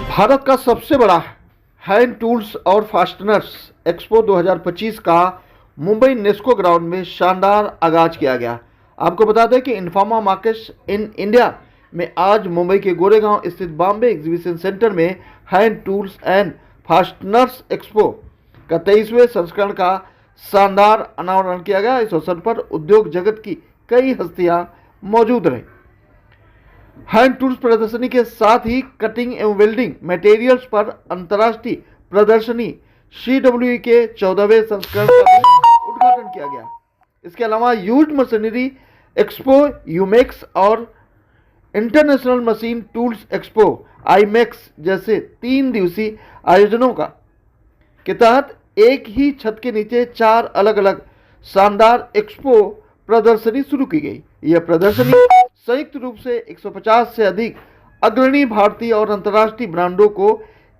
भारत का सबसे बड़ा हैंड टूल्स और फास्टनर्स एक्सपो 2025 का मुंबई नेस्को ग्राउंड में शानदार आगाज किया गया। आपको बता दें कि इन्फोमा मार्केट्स इन इंडिया में आज मुंबई के गोरेगांव स्थित बॉम्बे एग्जीबिशन सेंटर में hand tools and fasteners expo का 23वें संस्करण का शानदार अनावरण किया गया। इस अवसर पर उद्योग जगत की कई हस्तियां मौजूद रहीं। हैंड टूल्स प्रदर्शनी के साथ ही कटिंग एवं वेल्डिंग मटेरियल्स पर अंतर्राष्ट्रीय प्रदर्शनी CWE के 14वें संस्करण का भी उद्घाटन किया गया। इसके अलावा यूज्ड मशीनरी एक्सपो यूमेक्स और international machine tools expo IMEX जैसे 3 दिवसीय आयोजनों के तहत एक ही छत के नीचे 4 अलग अलग शानदार एक्सपो प्रदर्शनी शुरू की गई। यह प्रदर्शनी संयुक्त रूप से 150 से अधिक अग्रणी भारतीय और अंतर्राष्ट्रीय ब्रांडों को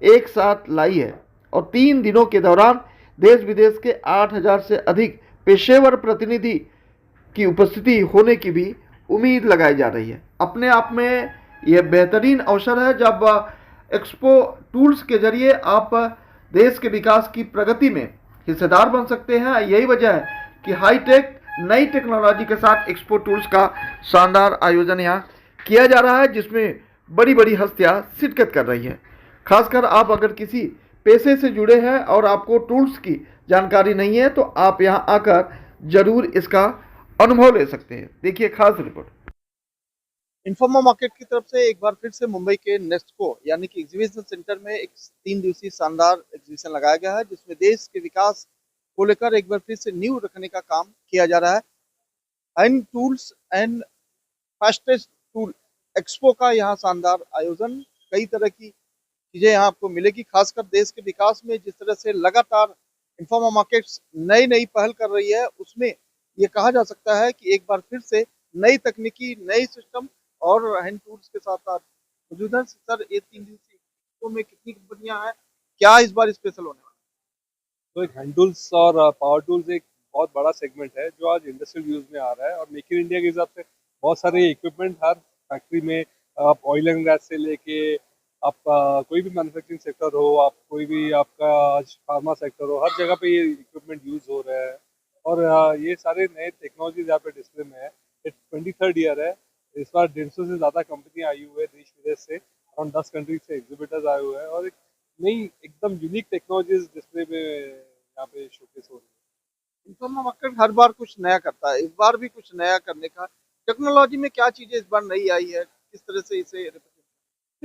एक साथ लाई है और 3 दिनों के दौरान देश विदेश के 8000 से अधिक पेशेवर प्रतिनिधि की उपस्थिति होने की भी उम्मीद लगाई जा रही है। अपने आप में यह बेहतरीन अवसर है जब एक्सपो टूल्स के जरिए आप देश के विकास की प्रगति में हिस्सेदार बन सकते हैं। यही वजह है कि हाईटेक नई टेक्नोलॉजी के साथ एक्सपो टूल्स का शानदार आयोजन यहाँ किया जा रहा है, जिसमें बड़ी बड़ी हस्तियां शिरकत कर रही हैं। खासकर आप अगर किसी पेशे से जुड़े हैं और आपको टूल्स की जानकारी नहीं है तो आप यहां आकर जरूर इसका अनुभव ले सकते हैं। देखिए खास रिपोर्ट। इन्फोमा मार्केट की तरफ से एक बार फिर से मुंबई के नेस्को यानी कि एग्जीबिशन सेंटर में एक 3 दिवसीय शानदार एग्जीबिशन लगाया गया है, जिसमें देश के विकास को लेकर एक बार फिर से नींव रखने का काम किया जा रहा है। Hand tools and fastest tool expo का यहाँ शानदार आयोजन, कई तरह की चीजें यहाँ आपको मिलेगी। खासकर देश के विकास में जिस तरह से लगातार इन्फोमा मार्केट्स नई नई पहल कर रही है, उसमें ये कहा जा सकता है कि एक बार फिर से नई तकनीकी, नई सिस्टम और हैंड टूल्स के साथ साथ मौजूद है। सर, ये 3 दिवसीय एक्सपो में कितनी कंपनियां हैं, क्या इस बार स्पेशल होने वाला है? तो एक हैंड टूल्स और पावर टूल्स एक बहुत बड़ा सेगमेंट है जो आज इंडस्ट्रियल यूज में आ रहा है, और मेक इन इंडिया के हिसाब से बहुत सारे इक्विपमेंट हर फैक्ट्री में, आप ऑयल एंड गैस से लेके आप कोई भी मैन्युफैक्चरिंग सेक्टर हो, आप कोई भी आपका आज फार्मा सेक्टर हो, हर जगह पे ये इक्विपमेंट यूज हो रहा है। और ये सारे नए टेक्नोलॉजीज यहाँ पे डिस्प्ले में है। ये 23rd ईयर है। इस बार 150 से ज़्यादा कंपनी आई हुई है देश विदेश से, अराउंड 10 कंट्रीज से एग्जिबिटर्स आए हुए हैं, और एक नई एकदम यूनिक टेक्नोलॉजीज डिस्प्ले में यहाँ पे शोकेस हो रही है। इन्फोमा मार्केट हर बार कुछ नया करता है, इस बार भी कुछ नया करने का टेक्नोलॉजी में क्या चीजें इस बार नई आई है, किस तरह से इसे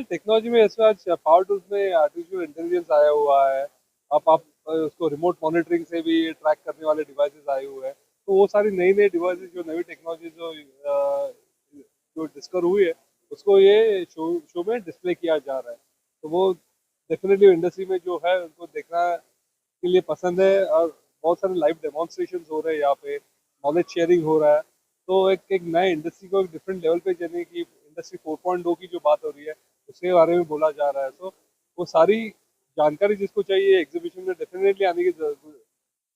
टेक्नोलॉजी में इस बार पावर टूल्स में आर्टिफिशियल इंटेलिजेंस आया हुआ है। आप उसको रिमोट मॉनिटरिंग से भी ट्रैक करने वाले डिवाइसेस आए हुए हैं। तो वो सारी नई नई डिवाइसेस, जो नई टेक्नोलॉजी जो डिस्कवर हुई है, उसको ये शो में डिस्प्ले किया जा रहा है। तो वो डेफिनेटली इंडस्ट्री में जो है उनको देखना के लिए पसंद है, और बहुत सारे लाइव डेमोन्स्ट्रेशन हो रहे हैं यहाँ पे, नॉलेज शेयरिंग हो रहा है। तो एक नए इंडस्ट्री को एक डिफरेंट लेवल पे जाने की, इंडस्ट्री 4.0 की जो बात हो रही है उसके बारे में बोला जा रहा है। तो वो सारी जानकारी जिसको चाहिए एग्जीबिशन में डेफिनेटली आने की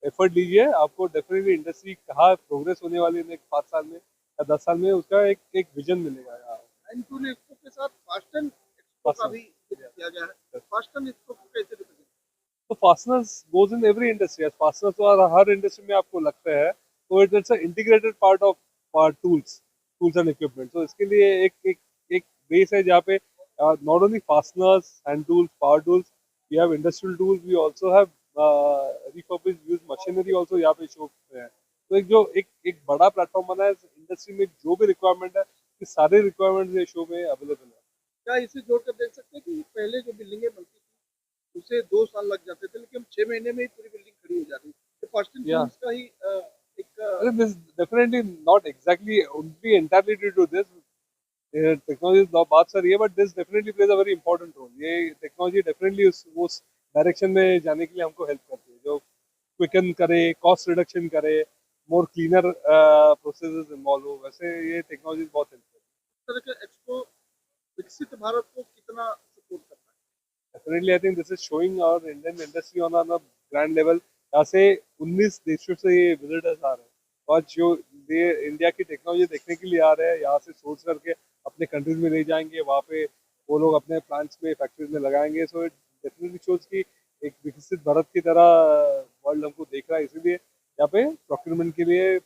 एफर्ट लीजिए। आपको डेफिनेटली इंडस्ट्री कहाँ प्रोग्रेस होने वाली है 5 साल में या 10 साल में, उसका एक विजन मिलेगा यहाँ। हैंड टूल एक्सपो के साथ फास्टन एक्सपो का भी किया गया है। फास्टन एक्सपो को कैसे रिप्रेजेंट? तो fasteners goes in every industry, fasteners तो हर इंडस्ट्री में आपको लगता है। तो it's integrated part of tools and equipment. तो इसके लिए एक बेस है जहाँ पे not only fasteners, hand tools, power tools, we have industrial tools, we also have refurbished used machinery also यहाँ पे शो है। तो एक बड़ा प्लेटफॉर्म बना है इंडस्ट्री में, जो भी रिक्वायरमेंट है कि सारे रिक्वायरमेंट ये शो में अवेलेबल है। क्या इसे जोड़कर देख सकते हैं कि पहले जो बिल्डिंगें बनती थी उसे 2 साल लग जाते थे, लेकिन 6 महीने में ही पूरी बिल्डिंग खड़ी हो जाती है। तो फास्टन टूल्स का ही एक this definitely not exactly only entirely due to this technology बात सर ये, but this definitely plays a very important role. ये टेक्नोलॉजी डेफिनेटली उस डायरेक्शन में जाने के लिए हमको हेल्प करती है, जो क्विकन करे, कॉस्ट रिडक्शन करे, मोर क्लीनर प्रोसेसेस इन्वॉल्व हो। वैसे ये टेक्नोलॉजी बहुत हेल्प करती है। इस तरह का एक्सपो विकसित भारत को कितना सपोर्ट करता है? Definitely I think this is showing our Indian industry on a grand level. यहाँ से 19 देशों से ये विजिटर्स आ रहे हैं, और जो ये इंडिया की टेक्नोलॉजी देखने के लिए आ रहे हैं, यहाँ से सोच करके अपने कंट्रीज में नहीं जाएंगे, वहाँ पे वो लोग अपने प्लांट्स में फैक्ट्रीज में लगाएंगे। सो इट डेफिनेटली शोज कि एक विकसित भारत की तरह वर्ल्ड हमको देख रहा है, इसीलिए यहाँ पे प्रोक्यूरमेंट के लिए